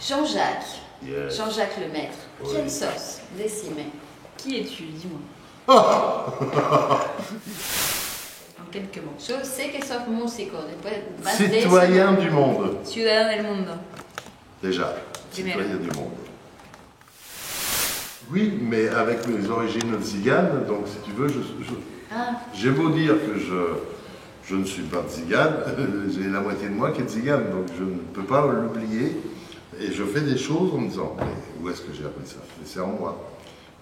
Jean-Jacques. Yes. Jean-Jacques le maître. Oui. Quelle sauce? Décimé. Qui es-tu? Dis-moi. En quelques mots. Yo sé que sos músico. Después vas Citoyen du monde, Ciudadano del mundo. déjà. Primero. Citoyen du monde. Oui, mais avec mes origines tziganes, donc si tu veux, Ah, j'ai beau dire que je ne suis pas tzigane, j'ai la moitié de moi qui est tzigane, donc je ne peux pas l'oublier. Et je fais des choses en me disant, mais où est-ce que j'ai appris ça? Mais c'est en moi.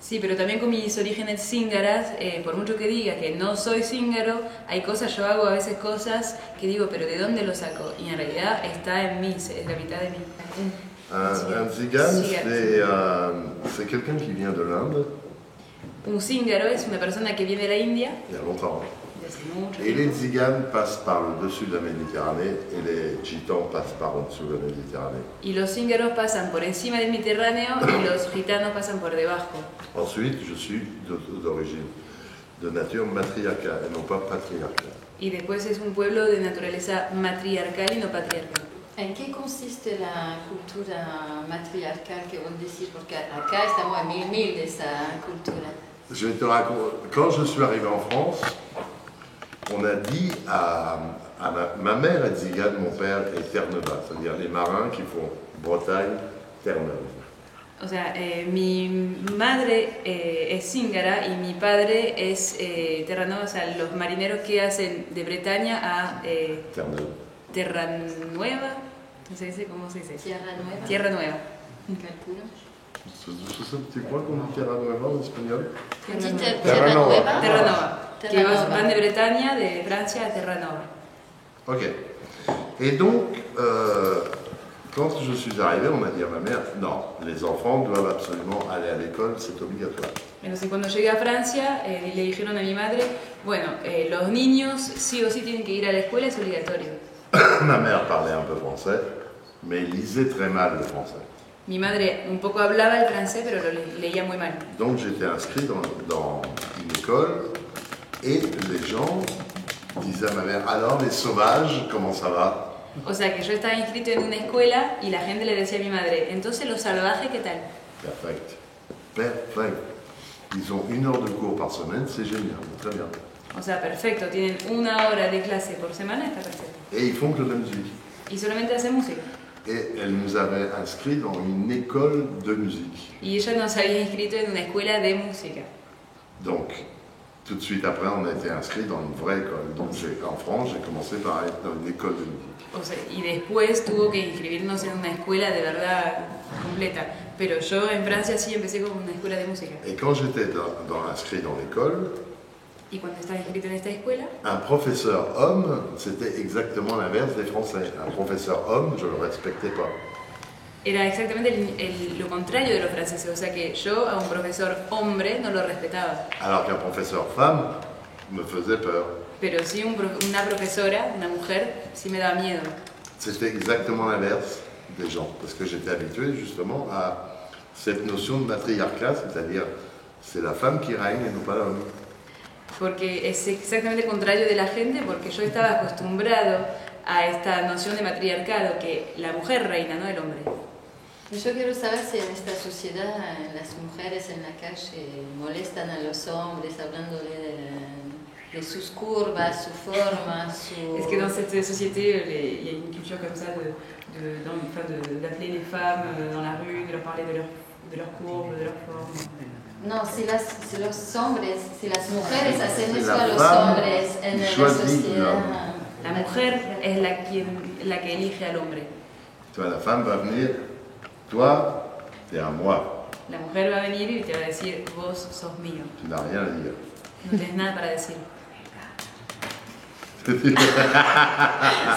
Sí, pero también con mis orígenes cíngaras, por mucho que diga que no soy cíngaro, hay cosas, yo hago a veces cosas que digo, pero ¿de dónde lo saco? Y en realidad está en mí, es la mitad de mí. Un tzigane, Tzigane. c'est quelqu'un qui vient de l'Inde, Un cíngaro es una persona que viene de la India, il y a longtemps. de hace mucho Et les tiempo, tziganes passent par le dessus de la Méditerranée et les gitans passent par en dessous de la Méditerranée. y los cíngaros pasan por encima del Mediterráneo y los gitanos pasan por debajo. Ensuite, je suis d'origine, de nature matriarcale et non pas patriarcale. Y después es un pueblo de naturaleza matriarcal y no patriarcal. ¿en qué consiste la cultura matriarcal que vos decís? Porque acá estamos a mil de esa cultura. Je vais te raconter, quand je suis arrivé en France, on a dit à ma mère est tzigane, mon père est Terre-Neuve, c'est-à-dire les marins qui font Bretagne, Terre-Neuve. O sea, mi madre es cíngara y mi padre es terranova, o sea, los marineros que hacen de Bretaña a Terre-Neuve. Terranueva, no sé cómo se dice. Tierra Nueva. Tierra Nueva. Calculo. C'est quoi qu'on dit Terre-Neuve en espagnol? Petite Terra Tierra Nova. Nueva. Terranova. Que Terra Nova. van de Bretaña, de Francia a Terranova. Ok. Et donc, quand je suis arrivé, on m'a dit à ma mère, non, les enfants doivent absolument aller à l'école, c'est obligatoire. Entonces cuando llegué a Francia le dijeron a mi madre, bueno, los niños sí o sí tienen que ir a la escuela, es obligatorio. Ma mère parlait un peu français, mais lisait très mal le français. Mi madre un poco hablaba el francés, pero lo leía muy mal. Donc j'étais inscrit dans une école et les gens disaient à ma mère, alors les sauvages, comment ça va? O sea que yo estaba inscrito en una escuela y la gente le decía a mi madre, entonces los salvajes, ¿qué tal? Perfect. Perfect. Ils ont 1 heure de cours par semaine, c'est génial, très bien. O sea, perfecto, tienen 1 hora de clase por semana, está perfecto. Et ils font que de la musique. Y solamente hacen música. Et elle nous avait inscrits dans une école de musique. Y ella nos había inscrito en una escuela de música. Donc, tout de suite après, on a été inscrits dans une vraie école. Donc, en France, j'ai commencé par être dans une école de musique. O sea, y después tuvo que inscribirnos en una escuela de verdad completa. Pero yo en Francia sí empecé con una escuela de música. Et quand j'étais inscrit dans l'école, Y cuando estaba inscrito en esta escuela, un professeur homme, c'était exactement l'inverse des Français. Un professeur homme, je ne le respectais pas. era exactamente lo contrario de los franceses. O sea que yo a un profesor hombre no lo respetaba. Alors qu'un professeur femme me faisait peur. Pero sí una profesora, una mujer, sí me daba miedo. C'était exactement l'inverse des gens. Parce que j'étais habitué justement à cette notion de matriarcat, c'est-à-dire c'est la femme qui règne et non pas l'homme. Porque es exactamente el contrario de la gente, porque yo estaba acostumbrado a esta noción de matriarcado, que la mujer reina, no el hombre. Yo quiero saber si en esta sociedad las mujeres en la calle molestan a los hombres hablándole de sus curvas, su forma, su... Est-ce que dans cette société, il y a une culture comme ça d'appeler les femmes dans la rue, de leur parler de leurs courbes, de leur forme? No, si los hombres, si las mujeres hacen eso La a los femme hombres en la choisit sociedad... La mujer es la que elige al hombre. Tu vois, la femme va venir, toi, t'es à moi, La mujer va a venir y te va a decir, vos sos mío. tu n'as rien à dire. No tienes nada para decir.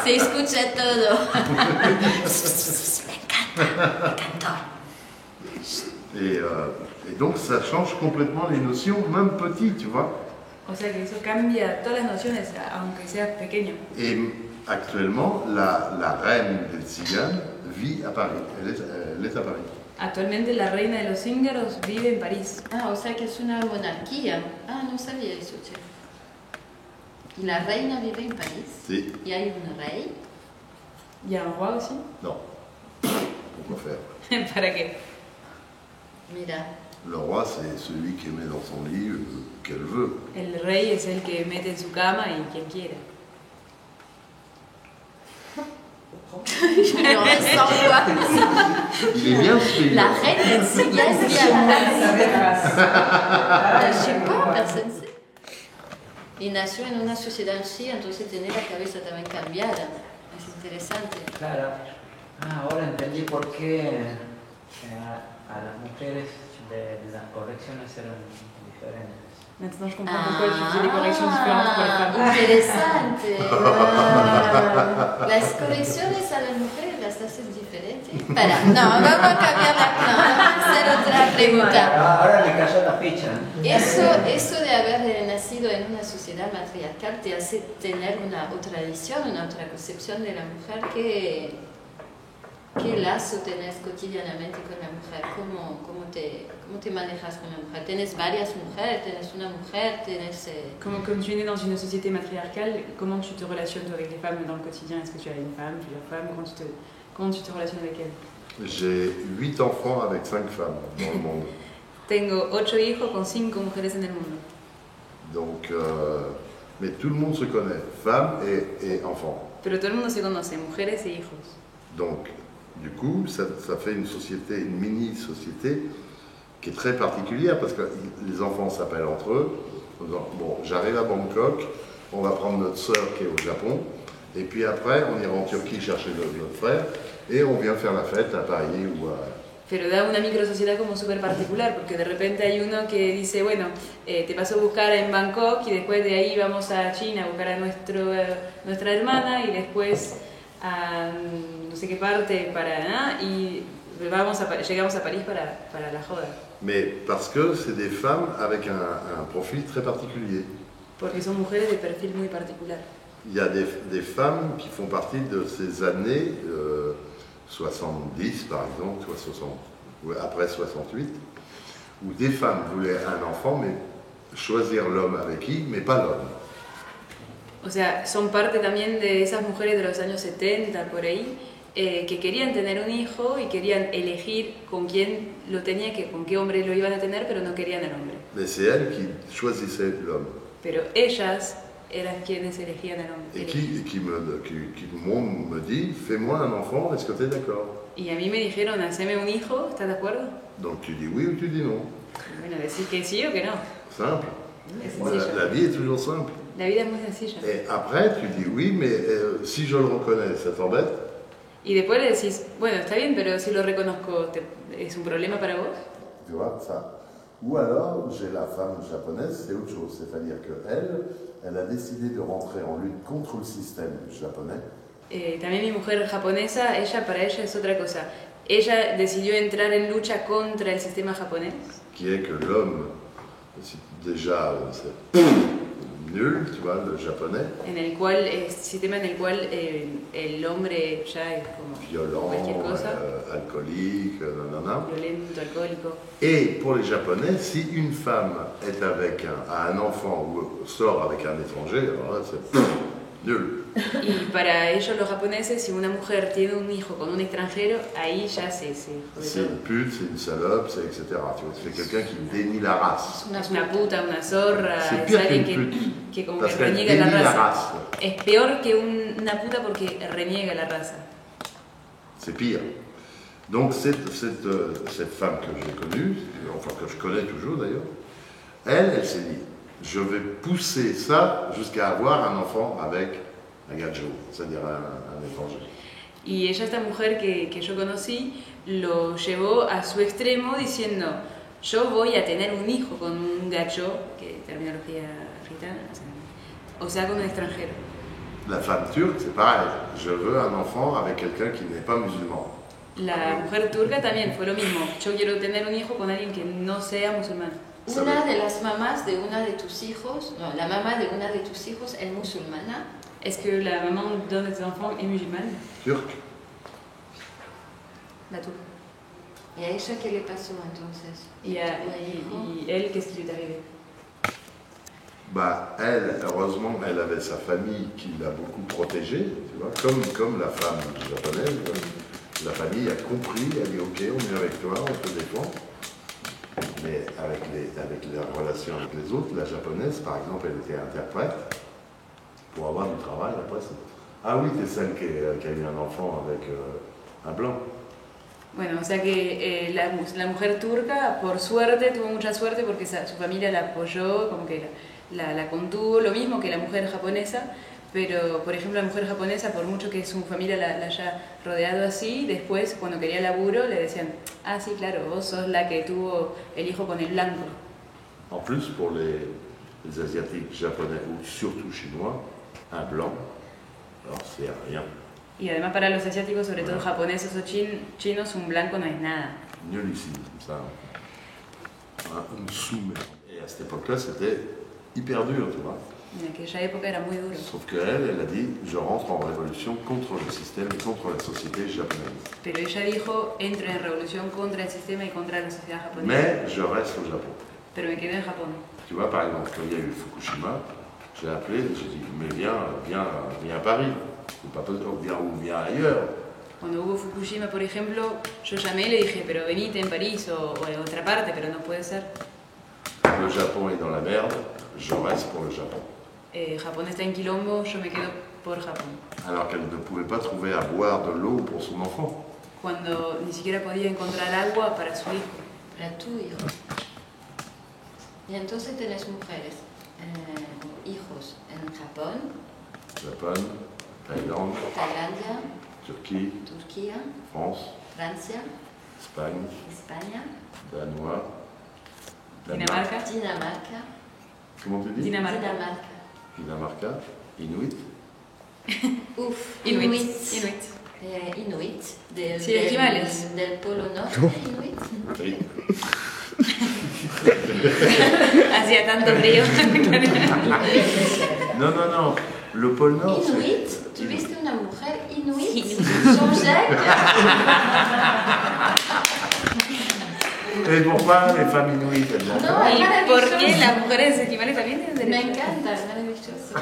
Se escucha todo. Me encanta. Et donc ça change complètement les notions, même petit, tu vois. O sea que eso cambia todas las nociones, aunque seas pequeño. Et actuellement, la reine des Tziganes vit à Paris, elle est à Paris. Actualmente la reina de los cíngaros vive en París. Ah, o sea que es una monarquía. Ah, no sabía eso, che. ¿Y la reina vive en París? Sí. ¿Y hay un rey? ¿Y a un roi aussi? Non. Pourquoi faire? ¿Para qué? Mira, Le roi, c'est celui qui met dans son lit qu'elle veut. El rey es el que mete en su cama y quien quiera. je me ressens quoi. Il est bien celui-là. La reine de Sigas, je sais pas, personne sait. Y nació en una sociedad así, entonces tiene la cabeza también cambiada. Es interesante. Claro. Ahora entendí por qué a las mujeres de las correcciones eran diferentes. Maintenant je comprends pourquoi tu faisais des corrections différentes pour les femmes. Interesante. Las correcciones a las mujeres las haces diferentes. Espera, no, vamos a cambiar vamos a hacer otra pregunta. Ahora me cayó la ficha. Eso de haber nacido en una sociedad matriarcal te hace tener una otra visión, una otra concepción de la mujer. ¿Qué lazo tenés cotidianamente con la mujer? ¿Cómo te manejas con la mujer? ¿Tienes varias mujeres? ¿Tienes una mujer? ¿Tienes, Comme tu es né dans une société matriarcale, comment tu te relationnes toi, avec les femmes dans le quotidien? Est-ce que tu as une femme, plusieurs femmes? Comment tu te relationnes avec elles? J'ai 8 enfants avec 5 femmes dans le monde. Tengo 8 hijos con 5 mujeres en el mundo. Donc, mais tout le monde se connaît, femmes et enfants. Pero todo el mundo se conoce, mujeres e hijos. Donc, du coup, ça fait une société, une mini-société qui est très particulière parce que les enfants s'appellent entre eux. Bon, j'arrive à Bangkok, on va prendre notre sœur qui est au Japon, et puis après, on ira en Turquie chercher notre frère, et on vient faire la fête à Paris ou à... Pero da una microsociedad como súper particular, porque de repente hay uno que dice, bueno, te paso a buscar en Bangkok y después de ahí vamos a China a buscar a nuestra hermana y después a no sé qué parte para y llegamos a París para la joda. Mais parce que c'est des femmes avec un profil très particulier. Porque son mujeres de perfil muy particular. Il y a des femmes qui font partie de ces années 70 par exemple, soit 60, après 68, où des femmes voulaient un enfant, mais choisir l'homme avec qui, mais pas l'homme. O sea, son parte también de esas mujeres de los años 70, por ahí, que querían tener un hijo y querían elegir con quién lo tenía, con qué hombre lo iban a tener, pero no querían el hombre. Mais c'est elles qui choisissaient l'homme. Pero ellas eran quienes elegían el hombre. Et qui me dit, fais-moi un enfant, est-ce que tu es d'accord? Y a mí me dijeron, haceme un hijo, ¿estás de acuerdo? Donc tu dis oui ou tu dis non. Bueno, decir que sí o que no. Simple. Es sencillo. La vie est toujours simple. La vida es muy sencilla. Et après, tu dis oui, mais si je le reconnais, ça t'embête? Y después le decís, bueno, está bien, pero si lo reconozco, ¿es un problema para vos? Tu vois, ça. Ou alors, j'ai la femme japonaise, c'est autre chose. C'est-à-dire qu'elle a décidé de rentrer en lutte contre le système japonais. También mi mujer japonesa, para ella es otra cosa. Ella decidió entrar en lucha contra el sistema japonés. Qui est que l'homme, déjà, c'est nul, tu vois, le japonais. En el cual, sistema en el cual el hombre ya es como violent, cualquier cosa. Alcoolique, nanana. Violento, alcohólico. Et pour les Japonais, si une femme est avec un enfant ou sort avec un étranger, alors là, c'est nul. Y para ellos los japoneses, si una mujer tiene un hijo con un extranjero, ahí ya se jode c'est une pute, c'est une salope, c'est etc. Tu vois, c'est quelqu'un qui dénie la race. Es una puta, una zorra, C'est es pire alguien qu'une pute, que como parce que qu'elle reniega la dénie la raza. race. Es peor que una puta porque reniega la raza. C'est pire. Donc cette femme que j'ai connue, enfin que je connais toujours d'ailleurs, elle s'est dit, je vais pousser ça jusqu'à avoir un enfant avec un gajo, c'est-à-dire un étranger. Y ella, esta mujer que yo conocí, lo llevó a su extremo diciendo, yo voy a tener un hijo con un gacho, que terminología gitana, o sea, con un extranjero. La femme turque, c'est pareil, je veux un enfant avec quelqu'un qui n'est pas musulman. La mujer turca también fue lo mismo, yo quiero tener un hijo con alguien que no sea musulmán. Una de las mamás de una de tus hijos, no, la mamá de una de tus hijos es musulmana. Est-ce que la maman d'un de tes enfants est musulmane? Turque. La turque. ¿Y a ella qué le pasó entonces? Y elle, qu'est-ce qui lui est arrivé? Bah, elle, heureusement, elle avait sa famille qui l'a beaucoup protégée, tu vois, comme la femme japonaise. La famille a compris, elle dit ok, on est avec toi, on te défend. Mais avec les relations avec les autres, la japonaise, par exemple, elle était interprète. Pour avoir du travail, après, c'est... Ah oui, t'es celle qui a eu un enfant avec un blanc. Bueno, o sea que la mujer turca, por suerte, tuvo mucha suerte porque su familia la apoyó, como que la contuvo, lo mismo que la mujer japonesa, pero por ejemplo la mujer japonesa, por mucho que su familia la haya rodeado así, después cuando quería laburo le decían, ah sí, claro, vos sos la que tuvo el hijo con el blanco. En plus, pour les Asiatiques japonais, ou surtout chinois, un blanc, alors c'est rien. Y además para los asiáticos, sobre todo japoneses o chinos, un blanco no es nada. Nullissime, ça. Un soumet. Et à cette époque-là, c'était hyper dur, tu vois. En aquella época era muy duro. Sauf qu'elle, elle a dit, je rentre en révolution contre le système et contre la société japonaise. Pero ella dijo, entro en revolución contra el sistema y contra la sociedad japonesa. Mais je reste au Japon. Pero me quedé en Japón. Tu vois, par exemple, quand il y a eu Fukushima, j'ai appelé, j'ai dit, mais viens à Paris. C'est pas possible, viens ailleurs. Cuando hubo Fukushima, por ejemplo, yo llamé y le dije, pero venite en París o en otra parte, pero no puede ser. Le Japon est dans la merde, je reste pour le Japon. Japón está en quilombo, yo me quedo por Japón. Alors qu'elle ne pouvait pas trouver à boire de l'eau pour son enfant. Cuando ni siquiera podía encontrar agua para su hijo. Para tu hijo. Y entonces tenés mujeres, hijos en Japón, Japon, Thaïlande, Tailandia, Turquie, France, Francia, Espagne, Danois, Dinamarca. Comment tu dis? Dinamarca, Inuit. Uf, Inuit. Inuit. Sí, esquimales. Del Polo Norte, Inuit. Oui. Hacía tanto frío. Non. Le pôle Nord, Inuit, tu viste una mujer Inuit, Jean-Jacques. Et pourquoi les femmes inuites, elles n'ont pas? ¿Y por qué las mujeres esquimales también tienen Me derecho? encanta, es maravilloso.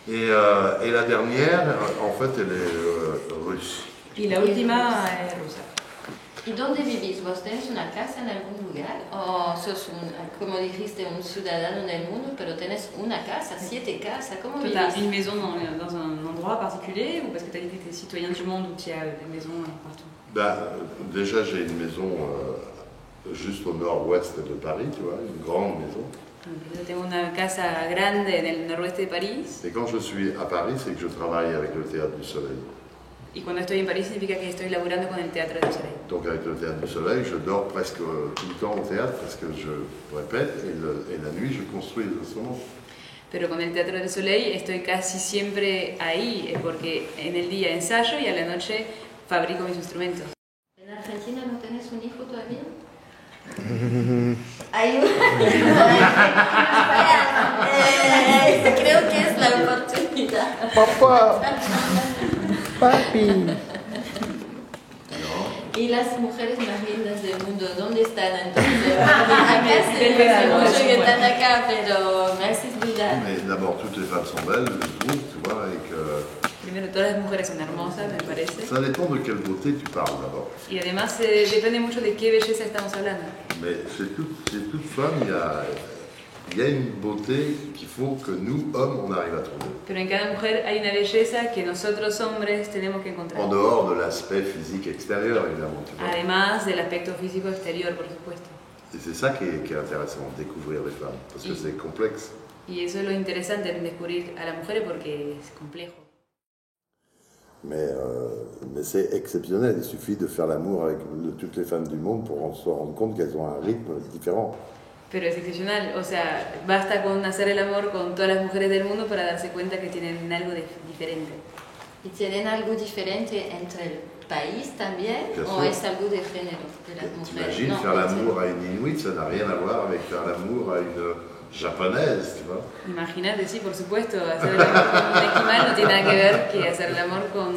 Et la dernière, en fait, elle est russe. Y la última es rusa. ¿Y dónde vivís? ¿Vos tenés una casa en algún lugar? ¿O sos, como dijiste, un ciudadano del mundo, pero tenés una casa, 7 casas? ¿Cómo Tu as vivís? une maison dans un endroit particulier ou parce que tu as dit que tu es citoyen du monde ou tu as des maisons partout? Bah, déjà, j'ai une maison juste au nord-ouest de Paris, tu vois, une grande maison. Yo tengo una casa grande en el noroeste de París Et quand je suis à Paris, c'est que je travaille avec le Théâtre du Soleil. y cuando estoy en París significa que estoy laburando con el Teatro del Soleil. Donc avec le Théâtre du Soleil, je dors presque tout le temps au théâtre parce que je répète et la nuit, je construis les instruments. Pero con el Teatro del Soleil estoy casi siempre ahí porque en el día ensayo y a la noche fabrico mis instrumentos. ¿En Argentina no tenés un hijo todavía? Hay creo que es la oportunidad. Papá, papi. Y las mujeres más lindas del mundo, ¿dónde están entonces? Acá se mucho que están acá, pero me haces dudar. Mais d'abord, toutes les femmes sont belles, je trouve, tu vois, et que Primero, todas las mujeres son hermosas, me parece. ça dépend de quelle beauté tu parles d'abord. Y además depende mucho de qué belleza estamos hablando. Mais chez toute femme, il y a une beauté qu'il faut que nous, hommes, on arrive à trouver. Pero en cada mujer hay una belleza que nosotros hombres tenemos que encontrar. En dehors de l'aspect physique extérieur, évidemment. Tu vois. Además del aspecto físico exterior, por supuesto. Et c'est ça qui est intéressant, découvrir les femmes, parce que c'est complexe. Y eso es lo interesante en descubrir a las mujeres porque es complejo. Mais c'est exceptionnel, il suffit de faire l'amour avec toutes les femmes du monde pour se rendre compte qu'elles ont un rythme différent. Pero es excepcional, o sea, basta con hacer el amor con todas las mujeres del mundo para darse cuenta que tienen algo diferente. ¿Y tienen algo diferente entre el país también? Bien ¿O sûr. es algo de género de las mujeres? T'imagines, No, faire l'amour à une Inuit, ça n'a rien à voir avec faire l'amour à une japonaise, tu vois. Imagínate, sí, por supuesto, hacer el amor con un esquimal no tiene nada que ver que hacer el amor con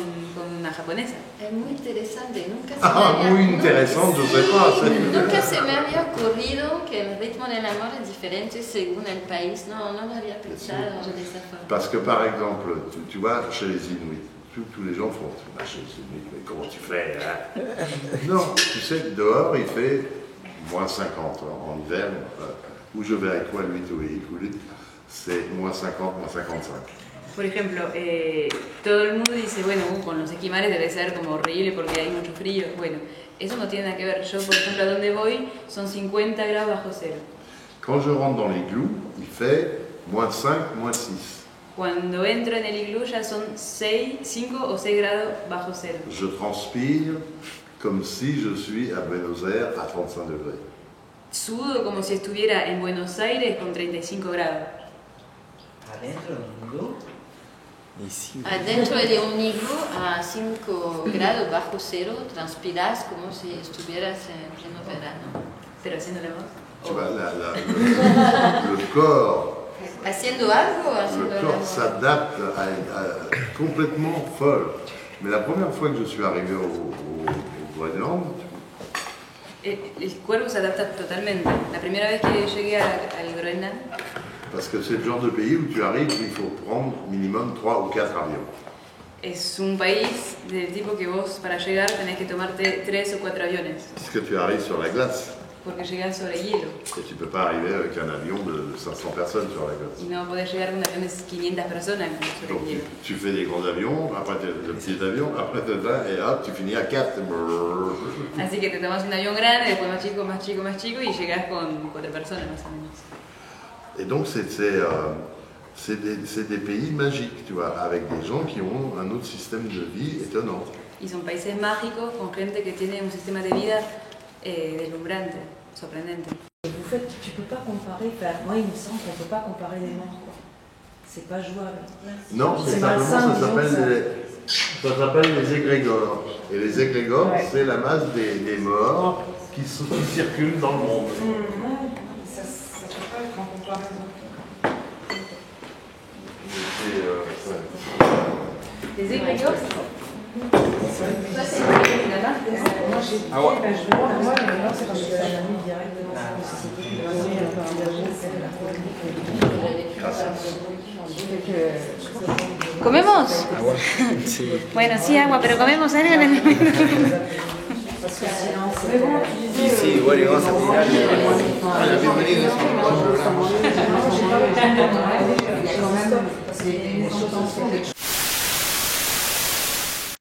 una japonesa. Es muy interesante, nunca se Ah, me había, muy interesante, je sais pas. nunca se me había ocurrido que el ritmo del amor es diferente según el país. No, no lo había pensado de esa forma. Parce que par exemple, tu vois, chez les Inuits, tous les gens font bah, chez les Inuits, mais comment tu fais hein? Non, tu sais, dehors il fait moins 50 en hiver, où je vais avec toi, lui, c'est moins 50, moins 55. Por ejemplo, todo el mundo dice, bueno, con los esquimales debe ser como horrible porque hay mucho frío. Bueno, eso no tiene nada que ver. Yo, por ejemplo, a donde voy son 50 grados bajo cero. Quand je rentre dans l'igloo, il fait moins 5, moins 6. Cuando entro en el iglú ya son 5 o 6 grados bajo cero. Je transpire comme si je suis à Buenos Aires à 35 degrés. Sudo como si estuviera en Buenos Aires con 35 grados. ¿Adentro de un iglú? Adentro de un iglú a 5 grados bajo cero transpiras como si estuvieras en pleno verano. Pero haciendo la voz. Tu vois, le corps, ¿Haciendo algo o haciendo le el corps amor? s'adapte complètement folle. Mais la première fois que je suis arrivé au Groenland, El cuerpo se adapta totalmente. La primera vez que llegué al Groenland, parce que c'est le genre de pays où tu arrives, il faut prendre minimum 3 ou 4 avions. es un país del tipo que vos para llegar tenés que tomarte 3 o 4 aviones, Parce que tu arrives sur la glace porque llegás sobre hielo et tu ne peux pas arriver avec un avion de 500 personnes sur la glace. y no podés llegar con un avión de 500 personas sobre Donc el hielo. tu fais des grands avions, après le petit avion, après et hop, tu finis à 4. Así que te tomás un avión grande, después más chico, más chico, más chico y llegás con 4 personas más o menos. Et donc c'est des pays magiques, tu vois, avec des gens qui ont un autre système de vie étonnant. Y son países mágicos con gente que tiene un sistema de vida deslumbrante, sorprendente. Vous faites, tu peux pas comparer, enfin, moi il me semble qu'on peut pas comparer les morts, quoi. C'est pas jouable. Non, c'est simplement, malsain, ça s'appelle les égrégores. Et les égrégores, Ouais. c'est la masse des morts qui circulent dans le monde. Ça peut pas être en comparaison. Les égrégores, Moi j'ai dit, Ah ouais. ben, je vais voir, moi les morts c'est quand je suis un ami directement dans la société qui va donner un peu engagé, c'est la ¿comemos? Sí. Bueno, sí, agua, pero comemos algo en el Parce que sinon c'est bon, Sí, sí, bueno, y vamos a tirar. Hola, bienvenidos. j'ai pas le temps de il y a quand même, parce qu'il y a des choses en fait.